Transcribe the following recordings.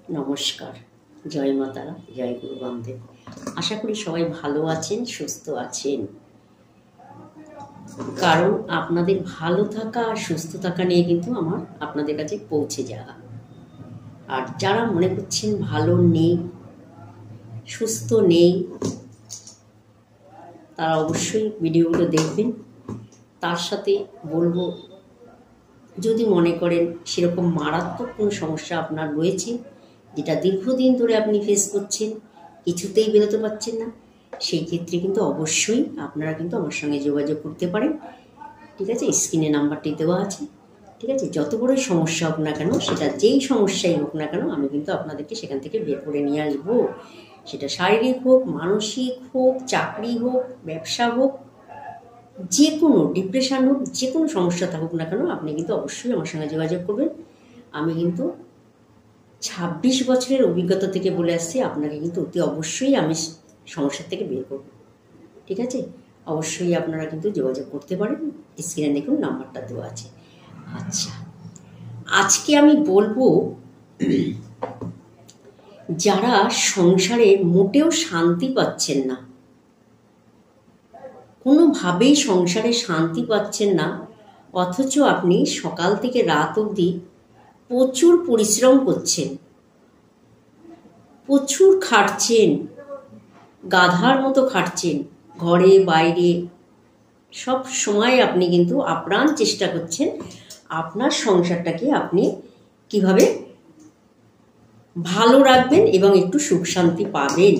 নমস্কার, জয় মা তারা, জয় গুরু বামদেব। আশা করি সবাই ভালো আছেন, সুস্থ আছেন। কারণ আপনাদের ভালো থাকা আর সুস্থ থাকা নিয়ে কিন্তু আমার আপনাদের কাছে পৌঁছে যাওয়া। আর যারা মনে করছেন ভালো নেই, সুস্থ নেই, তারা অবশ্যই ভিডিওগুলো দেখবেন। তার সাথে বলবো, যদি মনে করেন সেরকম মারাত্মক কোনো সমস্যা আপনার রয়েছে, যেটা দীর্ঘদিন ধরে আপনি ফেস করছেন, কিছুতেই বেরোতে পারছেন না, সেই ক্ষেত্রে কিন্তু অবশ্যই আপনারা কিন্তু আমার সঙ্গে যোগাযোগ করতে পারেন। ঠিক আছে, স্ক্রিনে নাম্বারটি দেওয়া আছে। ঠিক আছে, যত বড়ই সমস্যা হোক না কেন, সেটা যেই সমস্যাই হোক না কেন, আমি কিন্তু আপনাদেরকে সেখান থেকে বের করে নিয়ে আসবো। সেটা শারীরিক হোক, মানসিক হোক, চাকরি হোক, ব্যবসা হোক, যে কোনো ডিপ্রেশন হোক, যে কোনো সমস্যা থাকুক না কেন, আপনি কিন্তু অবশ্যই আমার সঙ্গে যোগাযোগ করবেন। আমি কিন্তু 26 বছরের অভিজ্ঞতা থেকে বলে আসছি, আপনাকে কিন্তু অতি অবশ্যই আমি সমস্যার থেকে বের করব। ঠিক আছে, অবশ্যই আপনারা কিন্তু যোগাযোগ করতে পারেন। স্ক্রিনে দেখুন নাম্বারটা দেওয়া আছে। আচ্ছা, আজকে আমি বলবো, যারা সংসারে মোটেও শান্তি পাচ্ছেন না, কোনোভাবেই সংসারে শান্তি পাচ্ছেন না, অথচ আপনি সকাল থেকে রাত অবধি প্রচুর পরিশ্রম করছেন, প্রচুর খাটছেন, গাধার মতো খাটছেন, ঘরে বাইরে সব সময় আপনি কিন্তু আপ্রাণ চেষ্টা করছেন আপনার সংসারটাকে আপনি কিভাবে ভালো রাখবেন এবং একটু সুখ শান্তি পাবেন।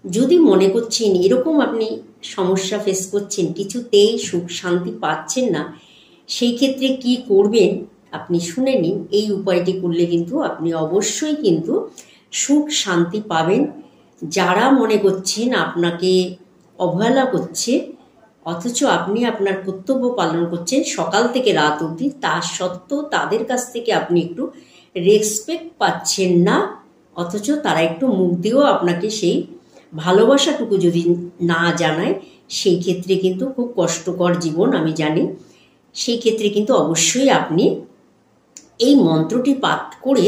যদি মনে করছেন এরকম আপনি সমস্যা ফেস করছেন, কিছুতেই সুখ শান্তি পাচ্ছেন না, সেই ক্ষেত্রে কি করবেন আপনি শুনে নিন। এই উপায়টি করলে কিন্তু আপনি অবশ্যই কিন্তু সুখ শান্তি পাবেন। যারা মনে করছেন আপনাকে অবহেলা করছে, অথচ আপনি আপনার কর্তব্য পালন করছেন সকাল থেকে রাত অবধি, তা সত্ত্বেও তাদের কাছ থেকে আপনি একটু রেসপেক্ট পাচ্ছেন না, অথচ তারা একটু মুখ দিয়েও আপনাকে সেই ভালোবাসাটুকু যদি না জানায়, সেই ক্ষেত্রে কিন্তু খুব কষ্টকর জীবন আমি জানি। সেই ক্ষেত্রে কিন্তু অবশ্যই আপনি এই মন্ত্রটি পাঠ করে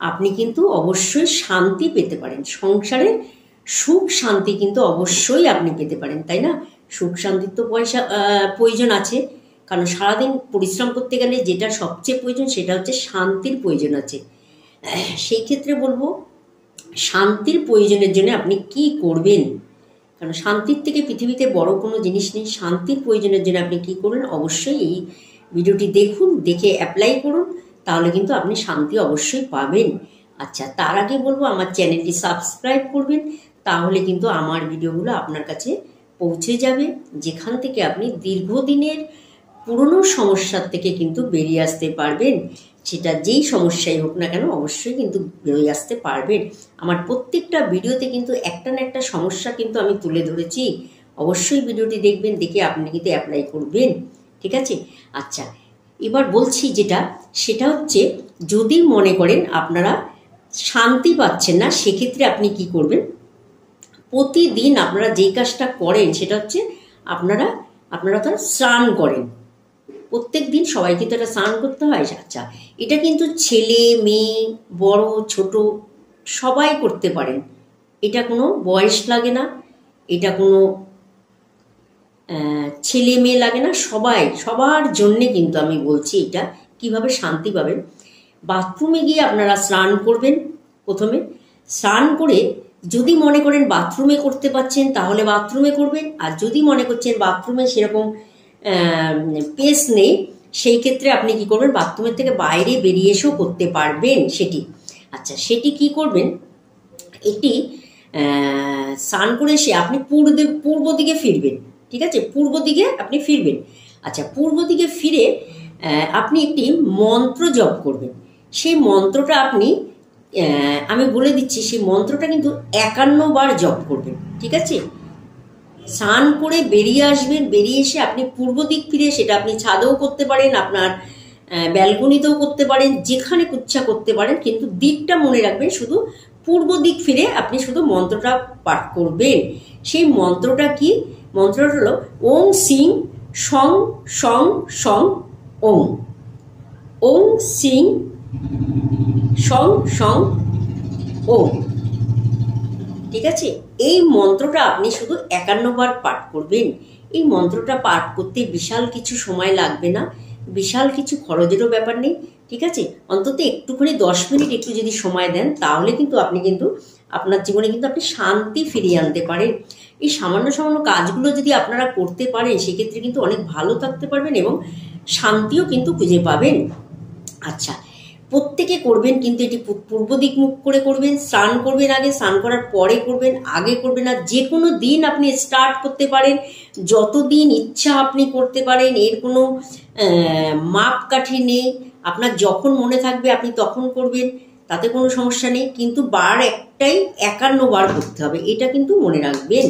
আপনি কিন্তু অবশ্যই শান্তি পেতে পারেন। সংসারে সুখ শান্তি কিন্তু অবশ্যই আপনি পেতে পারেন, তাই না? সুখ শান্তির তো প্রয়োজন আছে, কারণ সারাদিন পরিশ্রম করতে গেলে যেটা সবচেয়ে প্রয়োজন সেটা হচ্ছে শান্তির প্রয়োজন আছে। সেই ক্ষেত্রে বলবো, শান্তির প্রয়োজনের জন্য আপনি কি করবেন, কারণ শান্তির থেকে পৃথিবীতে বড় কোনো জিনিস নেই। শান্তির প্রয়োজনের জন্য আপনি কি করবেন, অবশ্যই এই ভিডিওটি দেখুন, দেখে অ্যাপ্লাই করুন, তাহলে কিন্তু আপনি শান্তি অবশ্যই পাবেন। আচ্ছা, তার আগে বলবো আমার চ্যানেলটি সাবস্ক্রাইব করবেন, তাহলে কিন্তু আমার ভিডিওগুলো আপনার কাছে পৌঁছে যাবে, যেখান থেকে আপনি দীর্ঘদিনের পুরনো সমস্যার থেকে কিন্তু বেরিয়ে আসতে পারবেন। সেটা যেই সমস্যাই হোক না কেন, অবশ্যই কিন্তু বেরিয়ে আসতে পারবেন। আমার প্রত্যেকটা ভিডিওতে কিন্তু একটা না একটা সমস্যা কিন্তু আমি তুলে ধরেছি। অবশ্যই ভিডিওটি দেখবেন, দেখে আপনি কিন্তু অ্যাপ্লাই করবেন। ঠিক আছে, আচ্ছা এবার বলছি যেটা, সেটা হচ্ছে, যদি মনে করেন আপনারা শান্তি পাচ্ছেন না, সেক্ষেত্রে আপনি কি করবেন। প্রতিদিন আপনারা যেই কাজটা করেন সেটা হচ্ছে, আপনারা তো স্নান করেন প্রত্যেক দিন, সবাইকে তো এটা স্নান করতে হয়। আচ্ছা, এটা কিন্তু ছেলে মেয়ে বড় ছোট সবাই করতে পারেন, এটা কোনো বয়স লাগে না, এটা কোনো ছেলে মেয়ে লাগে না, সবার জন্যে কিন্তু আমি বলছি এটা কিভাবে শান্তি পাবেন। বাথরুমে গিয়ে আপনারা স্নান করবেন। প্রথমে স্নান করে যদি মনে করেন বাথরুমে করতে পারছেন তাহলে বাথরুমে করবেন, আর যদি মনে করছেন বাথরুমে সেরকম পেস নেই, সেই ক্ষেত্রে আপনি কি করবেন, বাথরুমের থেকে বাইরে বেরিয়ে এসেও করতে পারবেন সেটি। আচ্ছা, সেটি কি করবেন, একটি স্নান করে এসে আপনি পূর্ব দিকে ফিরবেন। ঠিক আছে, পূর্ব দিকে আপনি ফিরবেন। আচ্ছা, পূর্ব দিকে ফিরে আপনি একটি মন্ত্র জপ করবেন। সেই মন্ত্রটা আমি বলে দিচ্ছি, সেই মন্ত্রটা কিন্তু 51 বার জপ করবেন। ঠিক আছে, স্নান করে বেরিয়ে আসবেন, বেরিয়ে এসে আপনি পূর্ব দিক ফিরে, সেটা আপনি ছাদেও করতে পারেন, আপনার ব্যালকনিতেও করতে পারেন, যেখানে ইচ্ছা করতে পারেন, কিন্তু দিকটা মনে রাখবেন, শুধু পূর্ব দিক ফিরে আপনি শুধু মন্ত্রটা পাঠ করবেন। সেই মন্ত্রটা কি, মন্ত্রটা হলো ওং সিং সং সং সং ওং, ওং সিং সং সং ওম। ঠিক আছে, এই মন্ত্রটা আপনি শুধু 51 বার পাঠ করবেন। এই মন্ত্রটা পাঠ করতে বিশাল কিছু সময় লাগবে না, বিশাল কিছু খরচেরও ব্যাপার নেই। ঠিক আছে, অন্তত একটুখানি 10 মিনিট একটু যদি সময় দেন, তাহলে কিন্তু আপনি কিন্তু আপনার জীবনে কিন্তু আপনি শান্তি ফিরিয়ে আনতে পারেন। এই সামান্য সামান্য কাজগুলো যদি আপনারা করতে পারেন, সেক্ষেত্রে কিন্তু অনেক ভালো থাকতে পারবেন এবং শান্তিও কিন্তু খুঁজে পাবেন। আচ্ছা, প্রত্যেকে করবেন, কিন্তু এটি পূর্ব দিক মুখ করে করবেন। স্নান করবেন আগে, স্নান করার পরে করবেন, আগে করবেন না। যে কোনো দিন আপনি স্টার্ট করতে পারেন, যতদিন ইচ্ছা আপনি করতে পারেন, এর কোনো মাপকাঠি নেই। আপনার যখন মনে থাকবে আপনি তখন করবেন, তাতে কোনো সমস্যা নেই। কিন্তু বার একটাই, 51 বার করতে হবে, এটা কিন্তু মনে রাখবেন।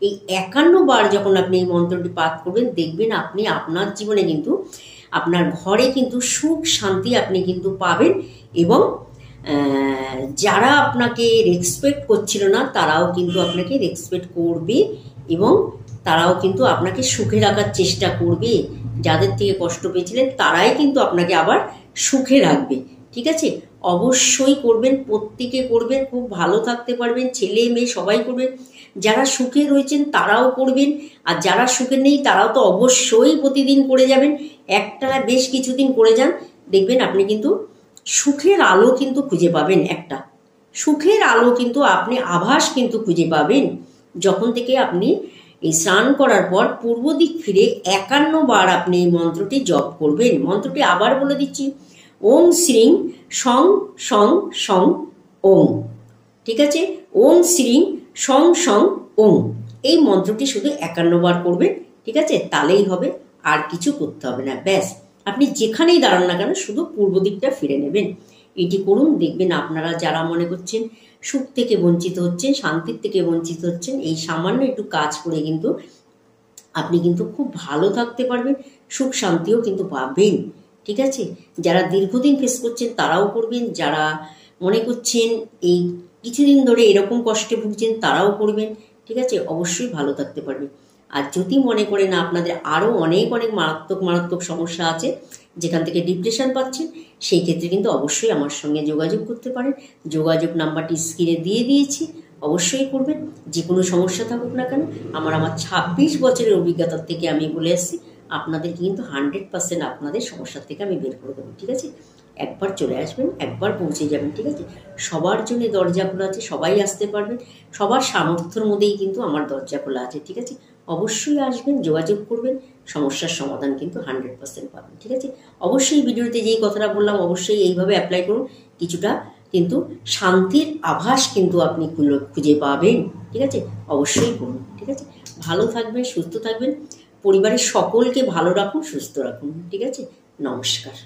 এই 51 বার যখন আপনি এই মন্ত্রটি পাঠ করবেন, দেখবেন আপনি আপনার জীবনে কিন্তু আপনার ঘরে কিন্তু সুখ শান্তি আপনি কিন্তু পাবেন। এবং যারা আপনাকে রেসপেক্ট করছিল না, তারাও কিন্তু আপনাকে রেসপেক্ট করবে এবং তারাও কিন্তু আপনাকে সুখে রাখার চেষ্টা করবে। যাদের থেকে কষ্ট পেয়েছিলেন, তারাই কিন্তু আপনাকে আবার সুখে রাখবে। ঠিক আছে, অবশ্যই করবেন, প্রত্যেকে করবেন, খুব ভালো থাকতে পারবেন। ছেলে মেয়ে সবাই করবেন। যারা সুখে রয়েছেন তারাও করবেন, আর যারা সুখে নেই তারাও তো অবশ্যই প্রতিদিন করে যাবেন। একটানা বেশ কিছুদিন করে যান, দেখবেন আপনি কিন্তু সুখের আলো কিন্তু খুঁজে পাবেন। একটা সুখের আলো কিন্তু আপনি আভাস কিন্তু খুঁজে পাবেন যখন থেকে আপনি এই স্নান করার পর পূর্ব দিক ফিরে 51 বার আপনি এই মন্ত্রটি জপ করবেন। মন্ত্রটি আবার বলে দিচ্ছি, ওং শ্রীং সং সং সং ওং। ঠিক আছে, ওং শ্রীং সং সং ওং। এই মন্ত্রটি শুধু 51 বার করবেন। ঠিক আছে, তাহলেই হবে, আর কিছু করতে হবে না। ব্যাস, আপনি যেখানেই দাঁড়ান না কেন শুধু পূর্ব দিকটা ফিরে নেবেন। এটি করুন, দেখবেন আপনারা যারা মনে করছেন সুখ থেকে বঞ্চিত হচ্ছেন, শান্তির থেকে বঞ্চিত হচ্ছেন, এই সামান্য একটু কাজ করে কিন্তু আপনি কিন্তু খুব ভালো থাকতে পারবেন, সুখ শান্তিও কিন্তু পাবেন। ঠিক আছে, যারা দীর্ঘদিন ফেস করছেন তারাও করবেন, যারা মনে করছেন এই কিছুদিন ধরে এরকম কষ্টে ভুগছেন তারাও করবেন। ঠিক আছে, অবশ্যই ভালো থাকতে পারবেন। আর যদি মনে করেন আপনাদের আরও অনেক অনেক মারাত্মক মারাত্মক সমস্যা আছে, যেখান থেকে ডিপ্রেশন পাচ্ছেন, সেই ক্ষেত্রে কিন্তু অবশ্যই আমার সঙ্গে যোগাযোগ করতে পারেন। যোগাযোগ নাম্বারটি স্ক্রিনে দিয়ে দিয়েছি, অবশ্যই করবেন। যে কোনো সমস্যা থাকুক না কেন, আমার 26 বছরের অভিজ্ঞতার থেকে আমি বলে আসছি, আপনাদের কিন্তু 100% আপনাদের সমস্যার থেকে আমি বের করে দেবো। ঠিক আছে, একবার চলে আসবেন, একবার পৌঁছে যাবেন। ঠিক আছে, সবার জন্য দরজা খোলা আছে, সবাই আসতে পারবেন, সবার সামর্থ্যের মধ্যেই কিন্তু আমার দরজা খোলা আছে। ঠিক আছে, অবশ্যই আসবেন, যোগাযোগ করবেন, সমস্যার সমাধান কিন্তু 100% পাবেন। ঠিক আছে, অবশ্যই ভিডিওতে যেই কথাটা বললাম অবশ্যই এইভাবে অ্যাপ্লাই করুন, কিছুটা কিন্তু শান্তির আভাস কিন্তু আপনি খুঁজে পাবেন। ঠিক আছে, অবশ্যই করুন। ঠিক আছে, ভালো থাকবেন, সুস্থ থাকবেন, পরিবারের সকলকে ভালো রাখুন, সুস্থ রাখুন। ঠিক আছে, নমস্কার।